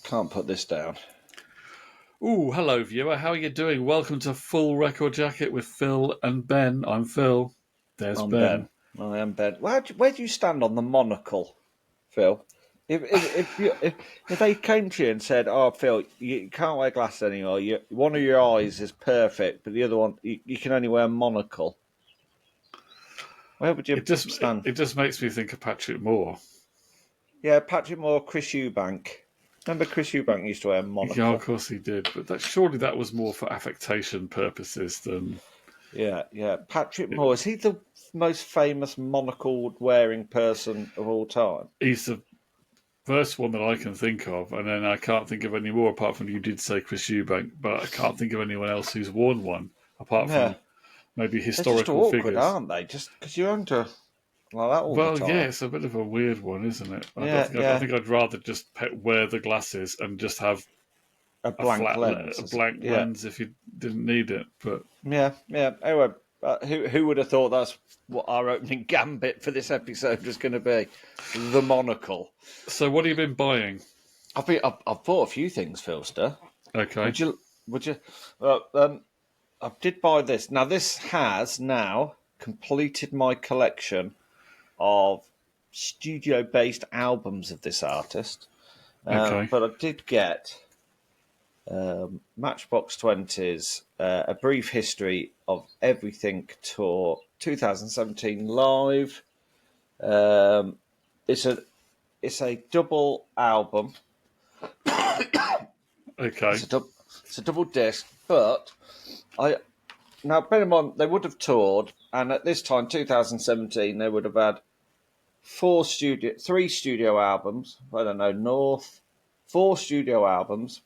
Can't put this down. Ooh, hello viewer, how are you doing? Welcome to Full Record Jacket with Phil and Ben. I'm Phil. There's I'm Ben. Ben. I am Ben. Where do you stand on the monocle, Phil? If they came to you and said, "Oh, Phil, you can't wear glasses anymore. One of your eyes is perfect, but the other one you can only wear a monocle," where would you stand? It just makes me think of Patrick Moore. Yeah, Patrick Moore, Chris Eubank. Remember Chris Eubank used to wear a Yeah, monocle? of course he did, but surely that was more for affectation purposes than... Yeah. Patrick Moore, is he the most famous monocled wearing person of all time? He's the first one that I can think of, and then I can't think of any more apart from you did say Chris Eubank, but I can't think of anyone else who's worn one apart Yeah. from maybe They're just historical awkward, figures. aren't they? Just because you're under like that all the Well, yeah, time. it's a bit of a weird one, isn't it? I Yeah. think I'd rather just wear the glasses and just have A a blank lens. a blank Yeah. lens if you didn't need it. But Yeah. Anyway, who would have thought that's what our opening gambit for this episode was going to be? The monocle. so, what have you been buying? I've bought a few things, Philster. Okay, Would you? I did buy this. Now this has now completed my collection of studio-based albums of this artist. okay, But I did get Matchbox 20's A Brief History of Everything Tour 2017 live. It's a double album. okay. It's a double disc, but now bear in mind they would have toured, and at this time, 2017, they would have had three studio albums. I don't know, North, four studio albums,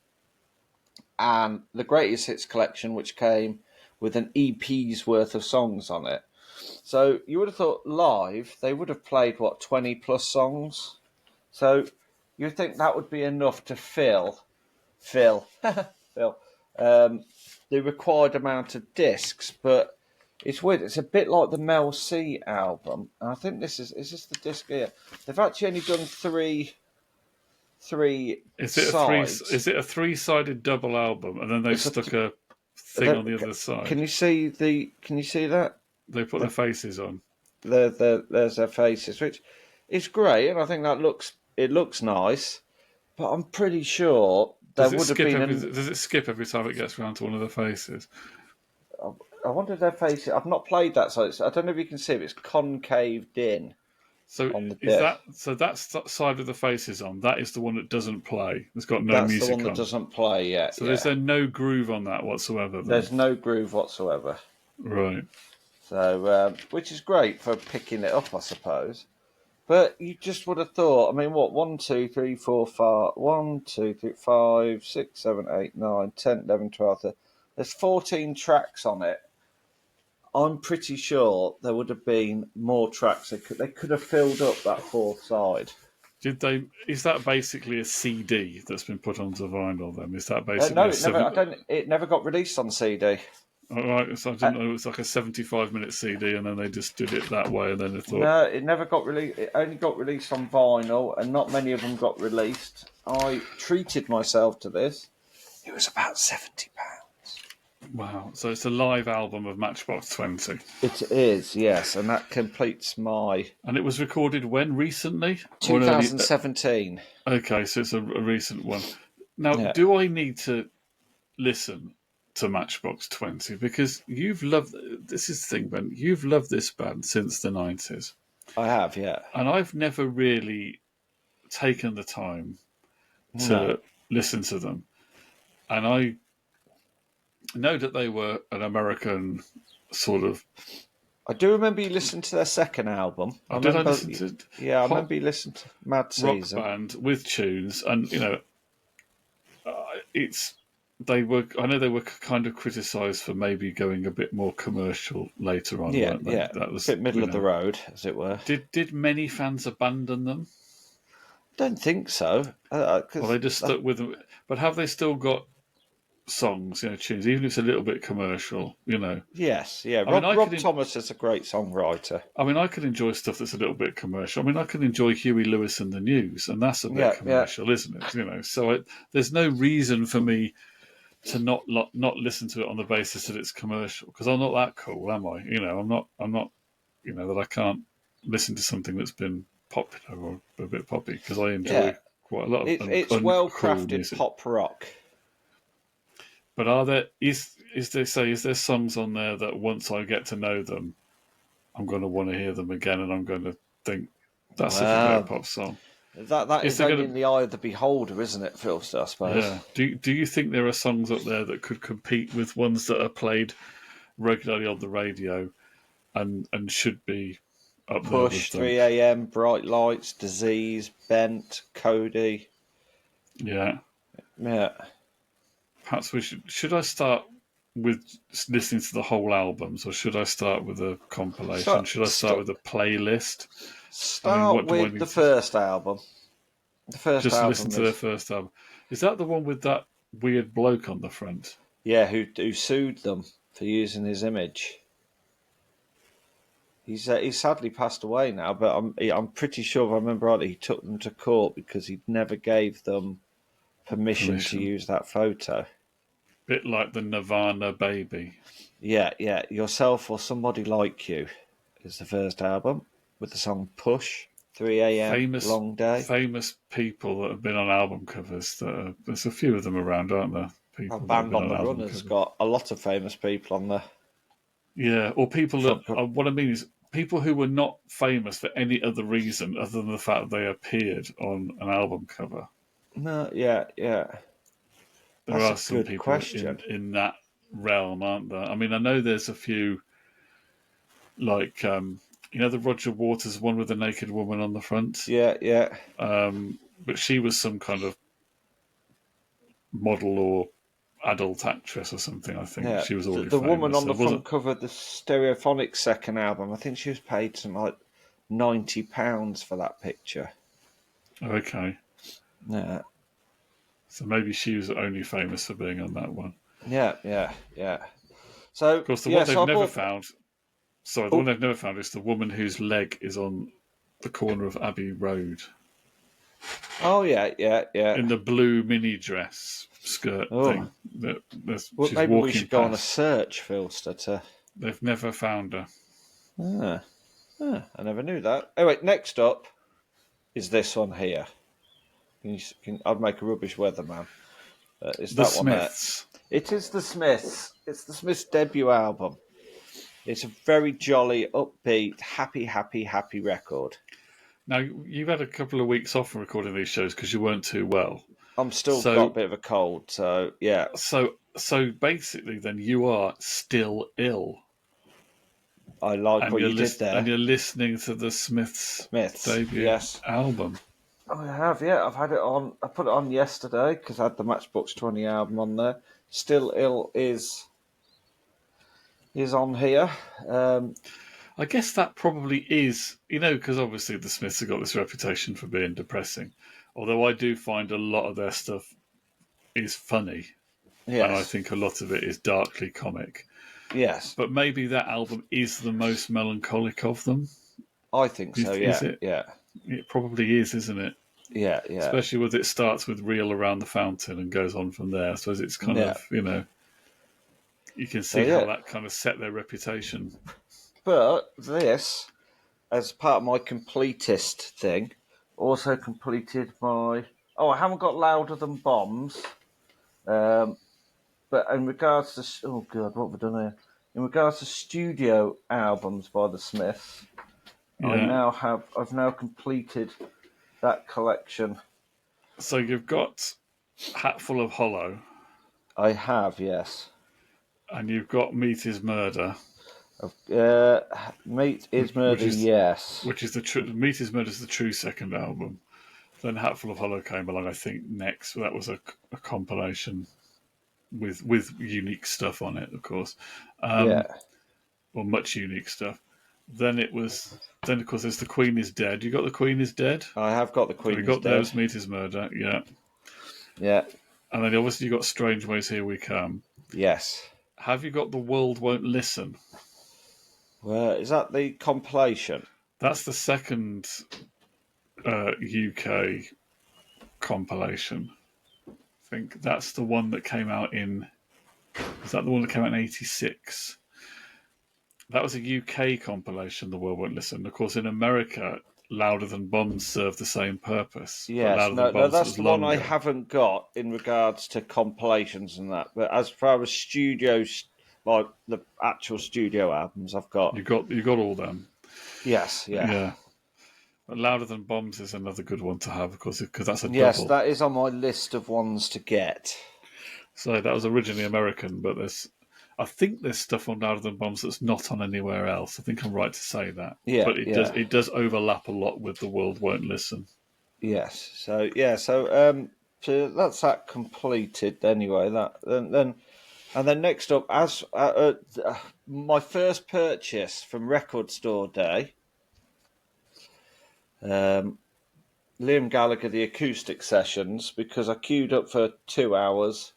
and the Greatest Hits collection, which came with an EP's worth of songs on it. So you would have thought live they would have played 20 plus songs. So you would think that would be enough to fill fill the required amount of discs, but it's weird. It's a bit like the Mel C album, and I think this is this the disc here? They've actually only done three sides. Is it a three-sided double album, and then they've stuck a thing on the other side? Can you see that? They put their faces on. There's their faces, which is great, and I think it looks nice. But I'm pretty sure there would have been. Does it skip every time it gets around to one of the faces? I wonder if their faces. I've not played that, so I don't know if you can see it. It's concaved in. So on the is disc. that side of the faces on? That is the one that doesn't play. It's got no That's music the one that on. doesn't play yet. So there's no groove on that whatsoever. Then? There's no groove whatsoever. Right. So, which is great for picking it up, I suppose. But you just would have thought. I mean, what? 1, 2, 3, 4, 5. 1, 2, 3, 5, 6, 7, 8, 9, 10, 11, 12. 13. There's 14 tracks on it. I'm pretty sure there would have been more tracks. They could have filled up that fourth side. Did they? Is that basically a CD that's been put onto vinyl? Then is that basically? No, it never got released on CD. All right, so I didn't know it was like a 75-minute CD, and then they just did it that way, and then they thought. No, it never got released. It only got released on vinyl, and not many of them got released. I treated myself to this. It was about £70. Wow! So it's a live album of Matchbox 20. It is, yes, and that completes my. And it was recorded when recently? 2017. Okay, so it's a recent one. Now, Yeah. Do I need to listen to Matchbox 20? Because you've loved... This is the thing, Ben. You've loved this band since the 90s. I have, yeah. And I've never really taken the time to listen to them. And I know that they were an American sort of... I do remember you listened to their second album. I listen to... Yeah, I remember you listened to Mad Season. Rock band with tunes. And, I know they were kind of criticised for maybe going a bit more commercial later on. Yeah, weren't they? That was a bit middle of the road, as it were. Did many fans abandon them? I don't think so. Well, they just stuck with them. But have they still got songs, tunes, even if it's a little bit commercial. Yes, yeah. I mean, Rob Thomas is a great songwriter. I could enjoy stuff that's a little bit commercial. I mean, I can enjoy Huey Lewis and the News, and that's a bit Yeah, yeah. commercial, isn't it? So there's no reason for me to not listen to it on the basis that it's commercial, because I'm not that cool, am I? I'm not that I can't listen to something that's been popular or a bit poppy, because I Yeah. enjoy quite a lot of It's well uncool crafted music. pop rock. But is there songs on there that once I get to know them, I'm going to want to hear them again, and I'm going to think that's such a great pop song? That Is is there only going in to the eye of the beholder, isn't it, Phil? I suppose. Yeah. Do you think there are songs up there that could compete with ones that are played regularly on the radio and should be up there with Push, them? 3 a.m., Bright Lights, Disease, Bent, Cody. Yeah. Yeah. Perhaps we should I start with listening to the whole albums, or should I start with a compilation? So, Should I start with a playlist? I mean, start what do I with need the to first album. The first just listen album to their is first album? Is that the one with that weird bloke on the front? who sued them for using his image. He's sadly passed away now, but I'm pretty sure if I remember rightly, he took them to court because he never gave them permission to Permission. use that photo. Bit like the Nirvana Baby. Yeah, yeah. Yourself or Somebody Like You is the first album with the song Push, 3 a.m., Famous Long Day. famous people that have been on album covers. There's a few of them around, aren't there? A People that have Band been on on the Run album has covers. got a lot of famous people on the Yeah, or people that. front cover. What I mean is people who were not famous for any other reason other than the fact that they appeared on an album cover. No, yeah, yeah. There That's are a some good people question. in that realm, aren't there? I mean, I know there's a few like the Roger Waters one with the naked woman on the front. Yeah, yeah. But she was some kind of model or adult actress or something. I think Yeah, she was the, already the woman famous. on So the it wasn't front cover of the Stereophonics second album, I think she was paid some like £90 for that picture. okay. Yeah, So maybe she was only famous for being on that one. yeah, yeah, yeah. So Of course, the one yeah, they've so I never bought. found. Sorry, the one Oh, they've never found is the woman whose leg is on the corner of Abbey Road oh yeah, yeah, yeah. in the blue mini dress skirt Oh, thing. well, She's maybe we walking should go on a past. search, Philster. They've never found her. Ah, I never knew that. Anyway, next up is this one here. I'd make a rubbish weatherman. It's The that one there. Smiths. It is the Smiths. It's the Smiths' debut album. It's a very jolly, upbeat, happy, happy, happy record. Now, you've had a couple of weeks off from recording these shows because you weren't too well. I'm still got a So, bit of a cold, so yeah. so basically, then you are still ill, I like and what you did there. you're listening to the Smiths' Smiths, debut yes. album. I have, yeah. I've had it on. I put it on yesterday because I had the Matchbox 20 album on there. Still Ill is on here. I guess that probably is, because obviously the Smiths have got this reputation for being depressing. Although I do find a lot of their stuff is funny, and I Yes, think a lot of it is darkly comic. yes. But maybe that album is the most melancholic of them. I think so, yeah, Is it? yeah. It probably is, isn't it? Yeah, yeah. Especially with it starts with Reel Around the Fountain and goes on from there. I suppose it's kind Yeah. of, you can So, see how yeah. that kind of set their reputation. But this, as part of my completist thing, also completed my. Oh, I haven't got Louder Than Bombs. But in regards to. Oh, God, what have we done here? In regards to studio albums by the Smiths, Yeah. I've now completed that collection. So you've got Hatful of Hollow, I have, yes. and you've got Meat is Murder, Meat is which Murder, is yes. Meat is Murder is the true second album. Then Hatful of Hollow came along, I think, next. That was a compilation with unique stuff on it, of course, Yeah. or much unique stuff. Then of course, there's The Queen is Dead. You got The Queen is Dead? I have got The So Queen we is got Dead. those, Meat is Murder, yeah. Yeah. And then obviously you got Strange Ways, Here We Come. Yes. Have you got The World Won't Listen? Is that the compilation? That's the second UK compilation. I think that's the one that came out in. Is that the one that came out in '86? That was a UK compilation. The World Won't Listen. Of course, in America, Louder Than Bombs served the same purpose, but Yes. Louder Than No, Bombs that's was the one I longer. haven't got in regards to compilations and that. But as far as studios, like the actual studio albums, I've got. You got all them. Yes. Yeah. Yeah. But Louder Than Bombs is another good one to have, of course, because that's a Yes, double. that is on my list of ones to get. So that was originally American, but I think there's stuff on Louder Than Bombs that's not on anywhere else. I think I'm right to say that. Yeah. But Yeah. it does overlap a lot with The World Won't Listen. Yes. So yeah. So that's that completed anyway. That and then next up, as my first purchase from Record Store Day, Liam Gallagher, the acoustic sessions, because I queued up for 2 hours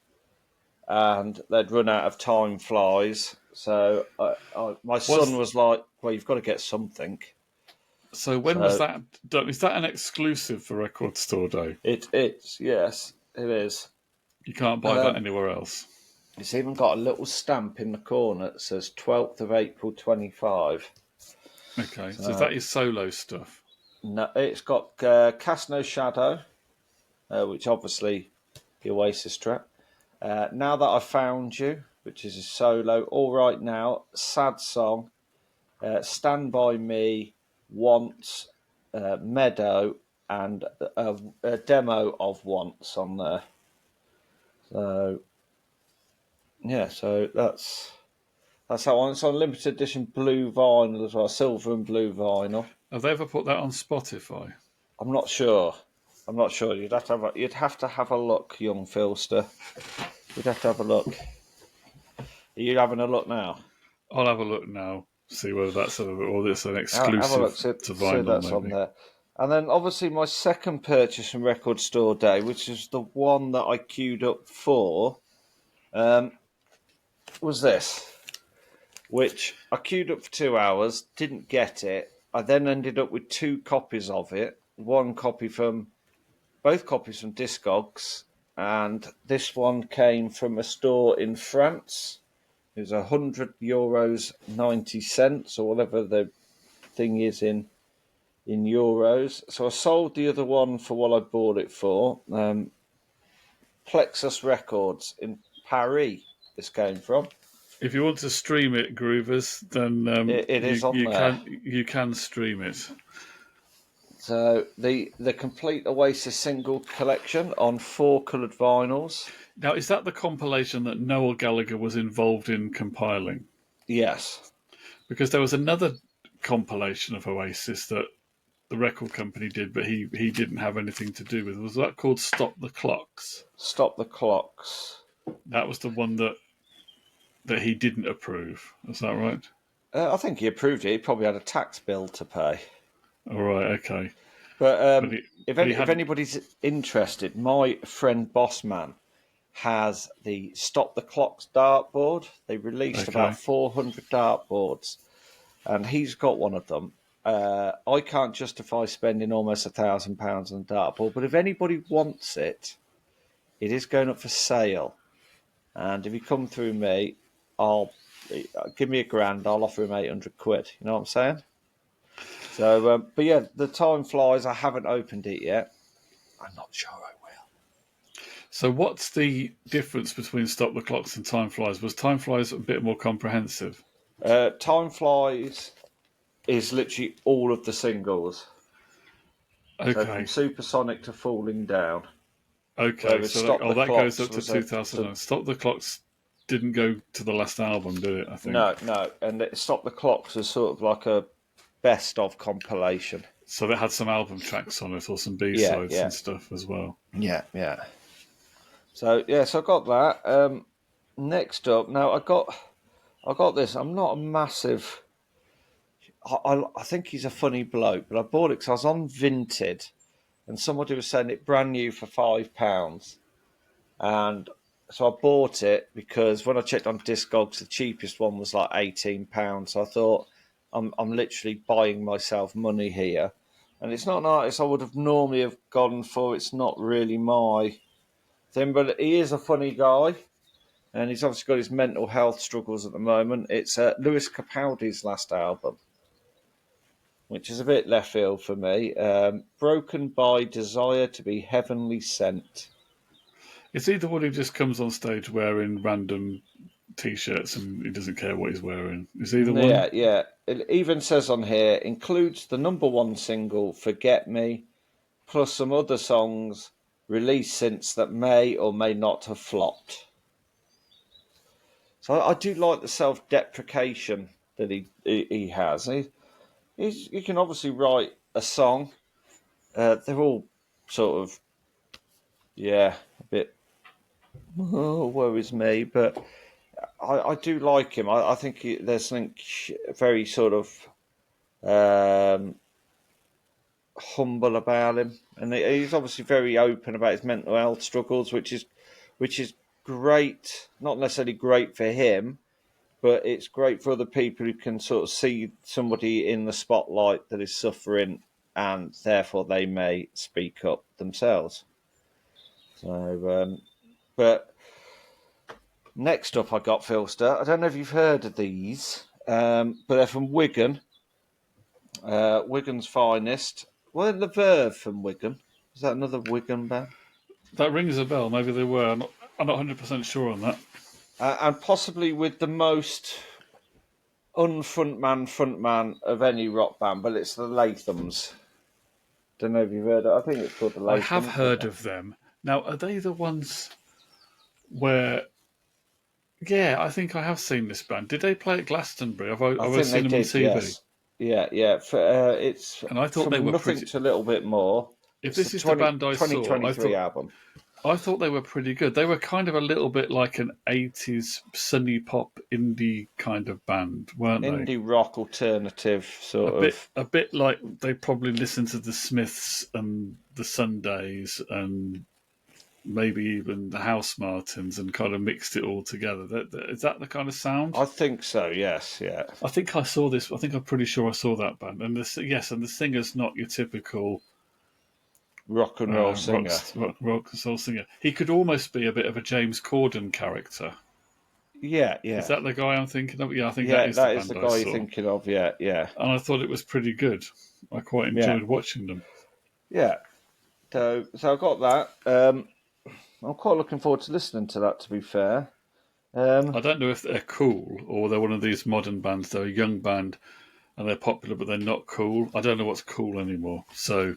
and they'd run out of time flies. So my son was like, "Well, you've got to get something." So when was So that done? Is that an exclusive for Record Store Day? it's yes, it is. You can't buy that anywhere else. It's even got a little stamp in the corner that says 12th of April 25. Okay, so is that your solo stuff? No, it's got Cast No Shadow, which obviously the Oasis track. Now That I Found You, which is a solo. All Right Now, Sad Song, Stand By Me, Once, Meadow, and a demo of Once on there. So yeah, so that's that one. It's on limited edition blue vinyl as well, silver and blue vinyl. Have they ever put that on Spotify? I'm not sure. I'm not sure. You'd have to have a look, young Philster. You'd have to have a look. Are you having a look now? I'll have a look now, see whether that's or it's an Have a look. exclusive to See vinyl, that's on maybe. there. And then obviously my second purchase from Record Store Day, which is the one that I queued up for, was this, which I queued up for 2 hours, didn't get it. I then ended up with two copies of it. Both copies from Discogs, and this one came from a store in France. It was €100, 90 cents, or whatever the thing is in euros. So I sold the other one for what I bought it for. Plexus Records in Paris. This came from. If you want to stream it, Groovers, then It is on there. you can stream it. So the complete Oasis single collection on 4 coloured vinyls. Now, is that the compilation that Noel Gallagher was involved in compiling? Yes. Because there was another compilation of Oasis that the record company did, but he didn't have anything to do with. Was that called Stop the Clocks? Stop the Clocks. That was the one that he didn't approve. Is that right? I think he approved it. He probably had a tax bill to pay. All right, okay. But if anybody's interested, my friend Bossman has the Stop the Clocks dartboard. They released about 400 dartboards, and he's got one of them. I can't justify spending almost £1,000 on a dartboard, but if anybody wants it, it is going up for sale. And if you come through me, I'll give me £1,000. I'll offer him £800. You know what I'm saying? So, but yeah, the time flies. I haven't opened it yet. I'm not sure I will. So, what's the difference between Stop the Clocks and Time Flies? Was Time Flies a bit more comprehensive? Time Flies is literally all of the singles. Okay. So from Supersonic to Falling Down. Okay, so that goes up to 2009. Stop the Clocks didn't go to the last album, did it? I think no, and Stop the Clocks was sort of like a best of compilation. So it had some album tracks on it, or some B-sides and stuff as well. Yeah. So I got that. Next up, now I got this. I'm not a massive. I think he's a funny bloke, but I bought it because I was on Vinted, and somebody was selling it brand new for £5. And so I bought it because when I checked on Discogs, the cheapest one was like £18. So I thought, I'm literally buying myself money here. And it's not an artist I would have normally have gone for. It's not really my thing, but he is a funny guy. And he's obviously got his mental health struggles at the moment. It's Lewis Capaldi's last album, which is a bit left field for me. Broken by Desire to be Heavenly Sent. Is he the one who just comes on stage wearing random t-shirts and he doesn't care what he's wearing? Is he the one? Yeah, yeah. It even says on here, includes the number one single, Forget Me, plus some other songs released since that may or may not have flopped. So I do like the self-deprecation that he has. He can obviously write a song. They're all sort of, yeah, a bit, oh, woe is me, but I do like him. I think there's something very sort of humble about him, and he's obviously very open about his mental health struggles, which is great. Not necessarily great for him, but it's great for other people who can sort of see somebody in the spotlight that is suffering, and therefore they may speak up themselves. So, but next up, I got Philster. I don't know if you've heard of these, but they're from Wigan. Wigan's finest. Well, the Verve from Wigan. Is that another Wigan band? That rings a bell. Maybe they were. I'm not 100% sure on that. And possibly with the most frontman of any rock band, but it's the Lathams. Don't know if you've heard it. I think it's called the I have Lathams. heard of them. Now, are they the ones where? Yeah, I think I have seen this band. Did they play at Glastonbury? I've I always think they seen them on did, TV, yes. Yeah, yeah. It's and I thought they from were nothing pretty. to a little bit more. If It's a this is the band I saw, 2023 album. I thought they were pretty good. They were kind of a little bit like an 80s sunny pop indie kind of band, weren't they? Indie rock alternative A sort bit of. a bit like they probably listened to the Smiths and the Sundays and maybe even the House Martins and kind of mixed it all together. Is that the kind of sound? I think so, yes, yeah. I think I saw this. I think I'm pretty sure I saw that band. And and the singer's not your typical Rock and roll singer. rock and soul singer. He could almost be a bit of a James Corden character. Yeah, Is yeah. that the guy I'm thinking of? Yeah, I think that Yeah, is the that is band the I guy you're saw. thinking of, yeah, yeah. And I thought it was pretty good. I quite Yeah, enjoyed watching them. yeah. So I got that. I'm quite looking forward to listening to that, to be fair. I don't know if they're cool or they're one of these modern bands. They're a young band and they're popular, but they're not cool. I don't know what's cool anymore. So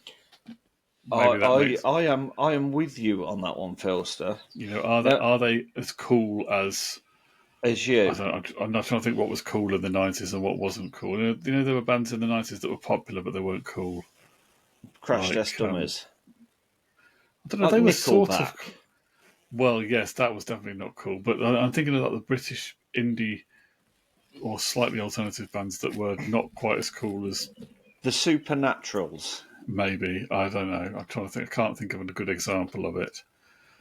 I, maybe that makes I am with you on that one, Philster. Now, are they as cool as as I you, don't? I'm not trying to think what was cool in the '90s and what wasn't cool. There were bands in the '90s that were popular, but they weren't cool. Crash Like Test Dummies. I don't know, Like they were sort of. Nickelback. Well, yes, that was definitely not cool. But I'm thinking about the British indie or slightly alternative bands that were not quite as cool as The Supernaturals. maybe. I don't know. I'm trying to think. I can't think of a good example of it.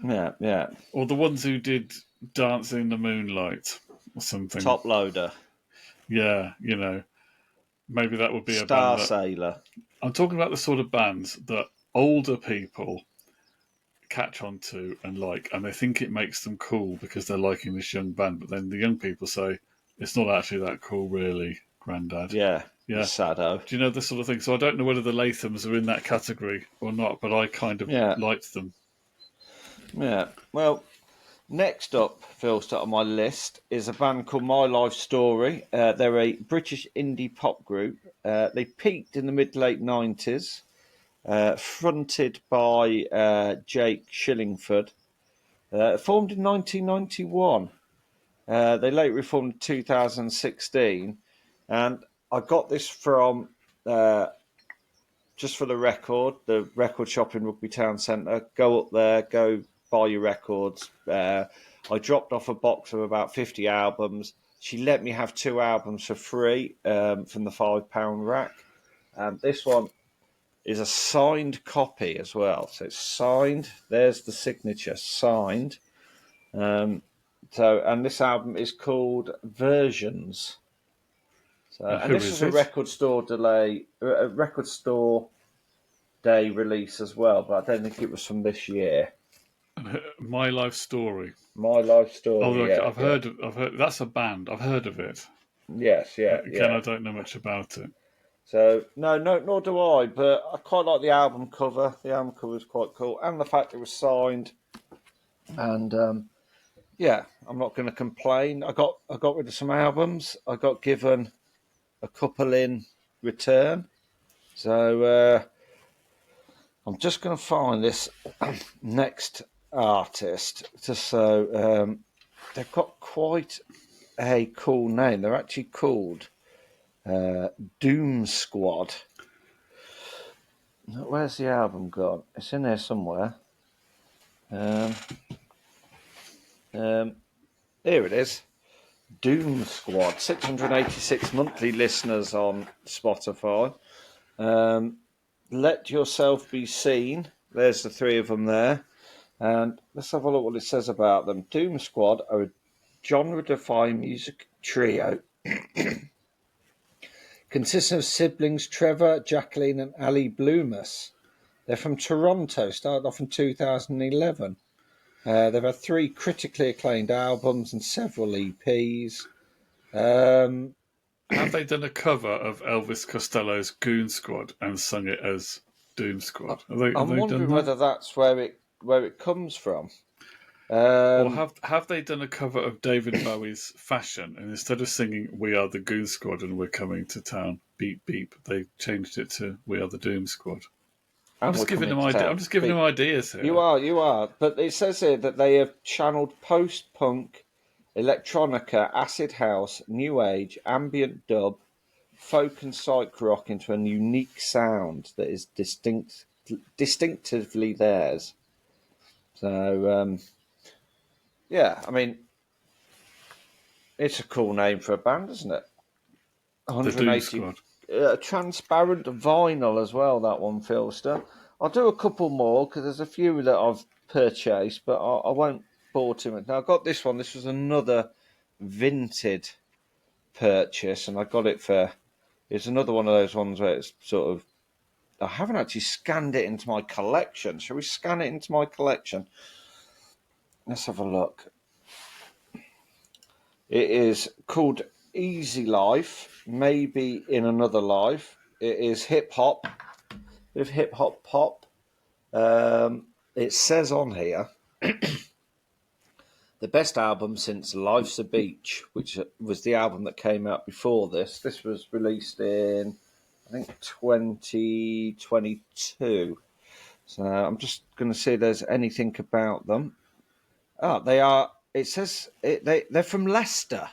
Yeah, yeah. Or the ones who did Dance in the Moonlight or something. Top Loader. Yeah, maybe that would be a band Star that. Sailor. I'm talking about the sort of bands that older people catch on to and like, and they think it makes them cool because they're liking this young band. But then the young people say, it's not actually that cool, really, Grandad. Yeah, the Yeah. Sado. Do you know this sort of thing? So I don't know whether the Lathams are in that category or not, but I kind of Yeah, liked them. yeah. Well, next up, Philster, on my list is a band called My Life Story. They're a British indie pop group. They peaked in the mid-late 90s, fronted by Jake Shillingford. Formed in 1991. They later reformed in 2016. And I got this from, just for the record shop in Rugby Town Centre. Go up there, go buy your records. I dropped off a box of about 50 albums. She let me have 2 albums for free from the £5 rack. And this one is a signed copy as well. So it's signed. There's the signature, signed. And this album is called Versions. And And who this is was a it? record store day release as well, but I don't think it was from this year. And My Life Story. My Life Oh, Story, look, yeah, yeah. I've heard. That's a band. I've heard of it. Yes, yeah, Again, yeah. I don't know much about it. So no, nor do I. But I quite like the album cover. The album cover is quite cool, and the fact it was signed. And yeah, I'm not going to complain. I got rid of some albums. I got given a couple in return. So I'm just going to find this next artist. Just so they've got quite a cool name. They're actually called Doom Squad. Where's the album gone? It's in there somewhere. Um, here it is. Doom Squad. 686 monthly listeners on Spotify. Let Yourself Be Seen. There's the three of them there. And let's have a look what it says about them. Doom Squad are a genre-defying music trio consisting of siblings Trevor, Jacqueline, and Ali Bloomus. They're from Toronto, started off in 2011. They've had 3 critically acclaimed albums and several EPs. Have they done a cover of Elvis Costello's Goon Squad and sung it as Doom Squad? Have I'm they done wondering that? whether that's where it comes from. Or Um, have they done a cover of David Bowie's Fashion, and instead of singing "We Are the Goon Squad" and "We're Coming to Town," beep beep, they changed it to "We Are the Doom Squad"? I'm and we're just giving coming them to ideas. town. I'm just giving them ideas You here. are. But it says here that they have channeled post-punk, electronica, acid house, new age, ambient dub, folk and psych rock into a unique sound that is distinctively theirs. So yeah, I mean, it's a cool name for a band, isn't it? The Doom 180 Squad. transparent vinyl as well. That one, Philster. I'll do a couple more because there's a few that I've purchased, but I won't bore too much. Now I got this one. This was another vinted purchase, and I got it for. It's another one of those ones where it's sort of. I haven't actually scanned it into my collection. Shall we scan it into my collection? Let's have a look. It is called Easy Life, maybe in another life. It is hip hop, with hip hop pop. It says on here the best album since Life's a Beach, which was the album that came out before this. This was released in, I think, 2022. So I'm just going to see if there's anything about them. Oh, they are. It says they're from Leicester.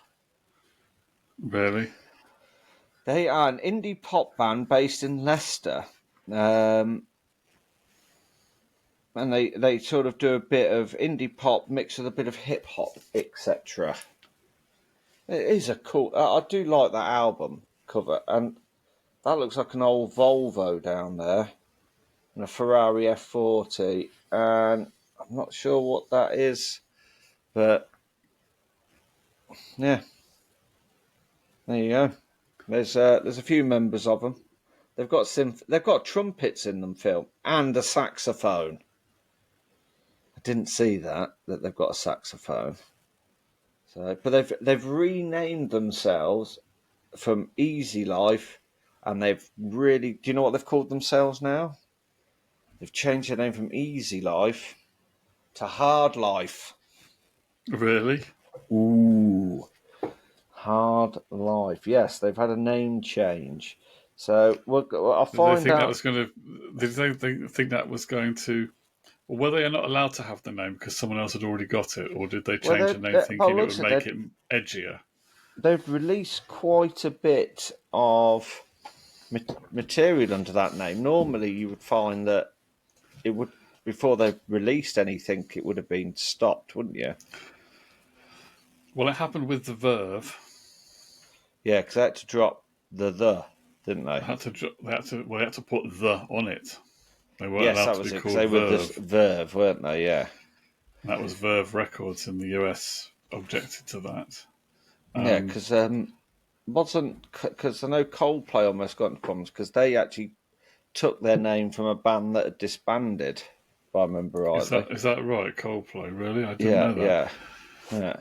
Really? They are an indie pop band based in Leicester. And they sort of do a bit of indie pop mixed with a bit of hip hop, etc. It is a cool. I do like that album cover, and that looks like an old Volvo down there, and a Ferrari F40, and I'm not sure what that is, but yeah, there you go. There's a few members of them. They've got trumpets in them, Phil, and a saxophone. I didn't see that they've got a saxophone. So, but they've renamed themselves from Easy Life, and they've really. Do you know what they've called themselves now? They've changed their name from Easy Life to Hard Life. Really? Ooh, Hard Life. Yes, they've had a name change. So I'll Did they find think that out. was going to? Did they think that was going to? Or were they not allowed to have the name because someone else had already got it, or did they Well, change the name by thinking it would looks at make it, it edgier? they've released quite a bit of material under that name. Normally, you would find that it would before they released anything, it would have been stopped, wouldn't you? Well, it happened with the Verve. Yeah, because they had to drop the, didn't they? They had to put the on it. They weren't Yes, allowed that to be was it. Because called they were just Verve. Verve, weren't they? Yeah. That was Verve Records in the US objected to that. Yeah, because wasn't because I know Coldplay almost got into problems because they actually took their name from a band that had disbanded, if I remember rightly. Is that right? Coldplay, really? I didn't Yeah, know that. yeah, yeah.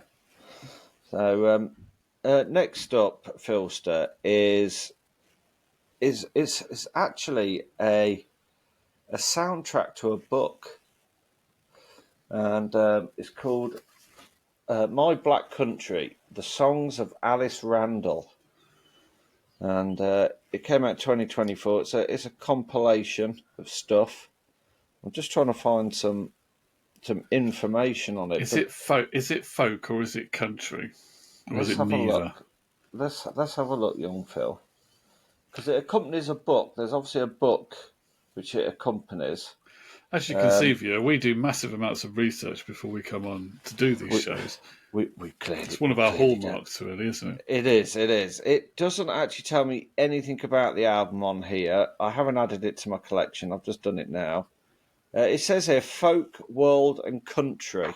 So next up, Philster, is actually a soundtrack to a book, and it's called My Black Country: The Songs of Alice Randall, and it came out 2024. It's a compilation of stuff. I'm just trying to find some information on it, Is but it folk? Is it folk or is it country? Or is let's it have a neither? look. Let's have a look, young Phil, because it accompanies a book. There's obviously a book which it accompanies. As you can see, Um, viewer, we do massive amounts of research before we come on to do these we, shows. we It's one we of our clearly don't. hallmarks, really, isn't it? It is. It is. It doesn't actually tell me anything about the album on here. I haven't added it to my collection. I've just done it now. It says here folk, world, and country.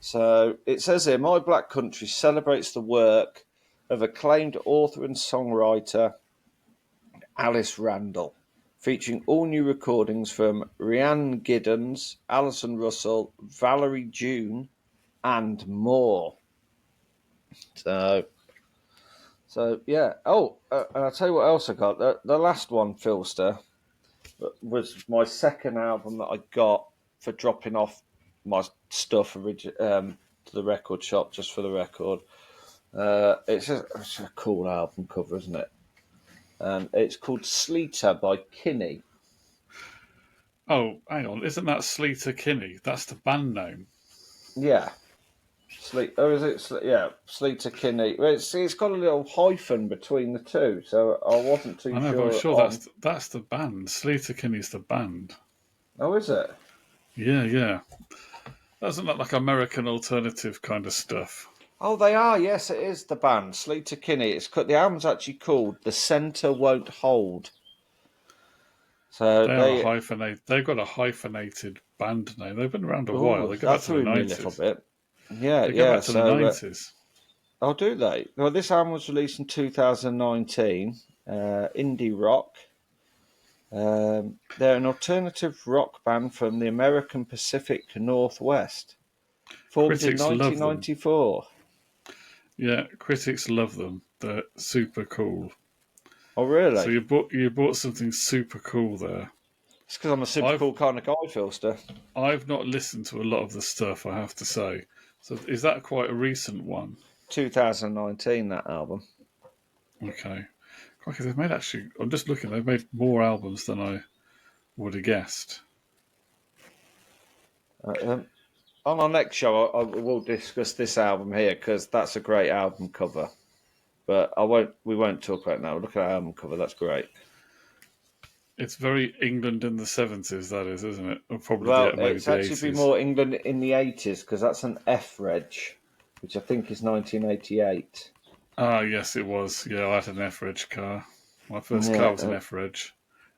So it says here, My Black Country celebrates the work of acclaimed author and songwriter Alice Randall, featuring all new recordings from Rhiannon Giddens, Alison Russell, Valerie June, and more. So yeah. Oh, and I'll tell you what else I got. The last one, Philster, was my second album that I got for dropping off my stuff to the record shop, just for the record. It's a cool album cover, isn't it? It's called Sleater by Kinney. Oh, hang on. Isn't that Sleater Kinney? That's the band name. Yeah. Is it? Yeah, Sleater Kinney. Well, it's got a little hyphen between the two, so I wasn't too I know, but I'm sure sure on. that's the band. Sleater Kinney's the band. Oh, is it? Yeah, yeah. Doesn't look like American alternative kind of stuff. Oh, they are. Yes, it is the band Sleater Kinney. The album's actually called "The Centre Won't Hold." So They are a they. hyphenate. They've got a hyphenated band name. They've been around a while. Oh, They go back that to the threw me a little nineties. bit. Yeah, They go yeah. back to the So, nineties. oh, do they? Well, this album was released in 2019. Indie rock. They're an alternative rock band from the American Pacific Northwest, formed in Critics love them. 1994. Yeah, critics love them. They're super cool. Oh, So really? you bought something super cool there. It's because I'm a super I've cool kind of guy, Philster. I've not listened to a lot of the stuff, I have to say. So is that quite a recent one? 2019, that album. Okay. Crikey, they've made actually. I'm just looking. They've made more albums than I would have guessed. On our next show, I will discuss this album here because that's a great album cover. But I won't. We won't talk about it now. Look at that album cover. That's great. It's very England in the 70s, that is, isn't it? Or probably Well, maybe it's the actually been 80s. more England in the 80s because that's an F Reg, which I think is 1988. Ah, yes, it was. Yeah, I had an F-Reg car. My first Yeah. car was an F-Reg.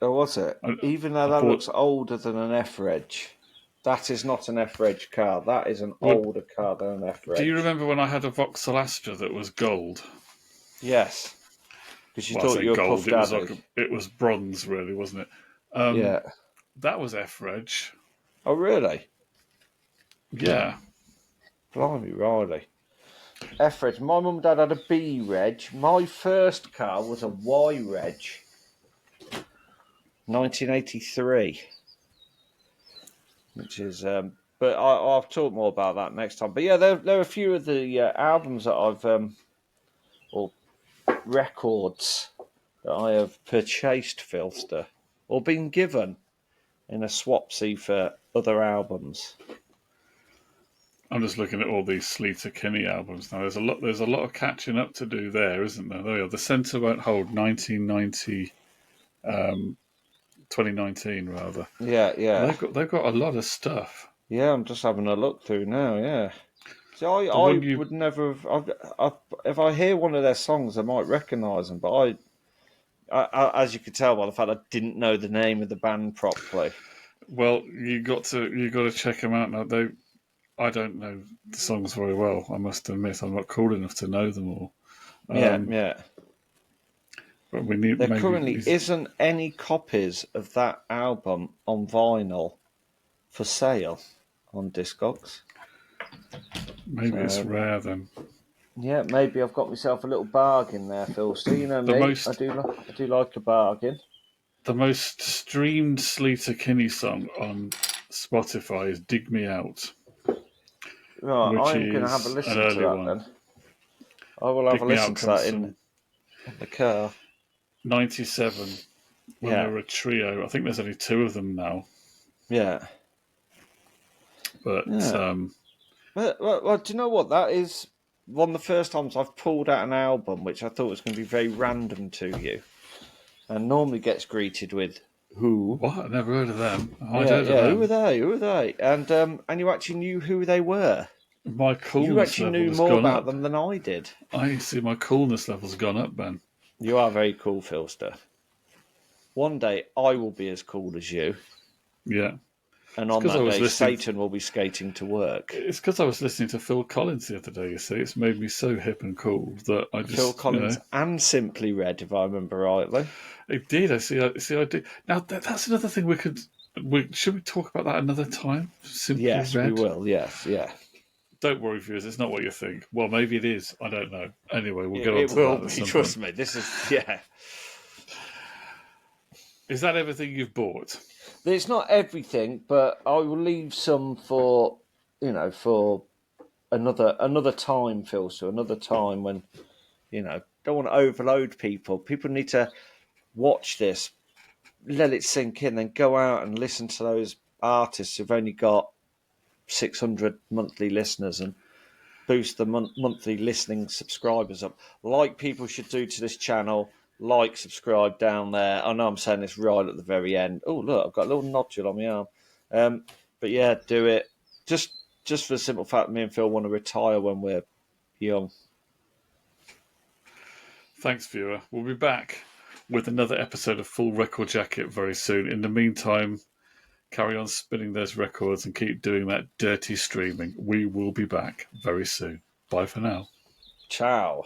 Oh, was it? I, Even though I that bought. looks older than an F Reg, that is not an F Reg car. That is an Well, older car than an F do Reg. you remember when I had a Vauxhall Astra that was gold? Yes, because you Well, I thought say you were Puff gold. It was Daddy. like it was bronze, really, wasn't it? Um, Yeah. that was F-Reg. Oh, really? Yeah. Blimey, Riley. F Reg. My mum and dad had a B Reg. My first car was a Y Reg, 1983, which is. But I'll talk more about that next time. But yeah, there are a few of the albums that I've or records that I have purchased, Filster, or been given in a swapsy for other albums. I'm just looking at all these Sleater Kinney albums now. There's a lot of catching up to do there, isn't there? There we are. The Centre Won't Hold, 1990, 2019 rather. Yeah, yeah, They've got a lot of stuff. yeah. I'm just having a look through now. Yeah. So The I one you would never have. If I hear one of their songs, I might recognise them. But as you could tell by the fact I didn't know the name of the band properly. Well, you got to check them out now. I don't know the songs very well. I must admit, I'm not cool enough to know them all. Yeah, yeah. But we need There currently maybe isn't any copies of that album on vinyl for sale on Discogs. it's So rare then. yeah, maybe I've got myself a little bargain there, Phil. So you know The me, most I do like a bargain. the most streamed Sleater Kinney song on Spotify is "Dig Me Out," Right, which I'm going to have a is an listen to early that one. then. I will have a "Dig Me listen Out" to comes that from in the car. '97 when they Yeah, were a trio. I think there's only two of them now, yeah, but yeah. Well, do you know what? That is one of the first times I've pulled out an album which I thought was going to be very random to you, and normally gets greeted with "Who?" what? I never heard of them. I'd Yeah, heard of yeah. Who are them. they? Who are they? And you actually knew who they were. My You coolness actually level knew has more gone about up. them than I did. I see my coolness level's gone up, Ben. You are very cool, Philster. One day I will be as cool as you, Yeah. and It's on because I that was day listening. Satan will be skating to work. It's because I was listening to Phil Collins the other day. You see, it's made me so hip and cool that I Phil just, Collins and Simply Red, if I remember rightly. it did. I did. Now that's another thing we could. Should we talk about that another time? Simply Yes, we Red. will. Yes, yeah. Don't worry, viewers. It's not what you think. Well, maybe it is. I don't know. Anyway, we'll get on It to will that at be. some point. Trust me. This is yeah. Is that everything you've bought? It's not everything, but I will leave some for for another time, Phil. So another time when don't want to overload people. People need to watch this, let it sink in, then go out and listen to those artists who've only got 600 monthly listeners and boost the monthly listening subscribers up, like people should do to this channel. Like, subscribe down there. I know I'm saying this right at the very end. Oh, look, I've got a little nodule on my arm. But yeah, do it. Just for the simple fact me and Phil want to retire when we're young. Thanks, viewer. We'll be back with another episode of Full Record Jacket very soon. In the meantime, carry on spinning those records and keep doing that dirty streaming. We will be back very soon. Bye for now. Ciao.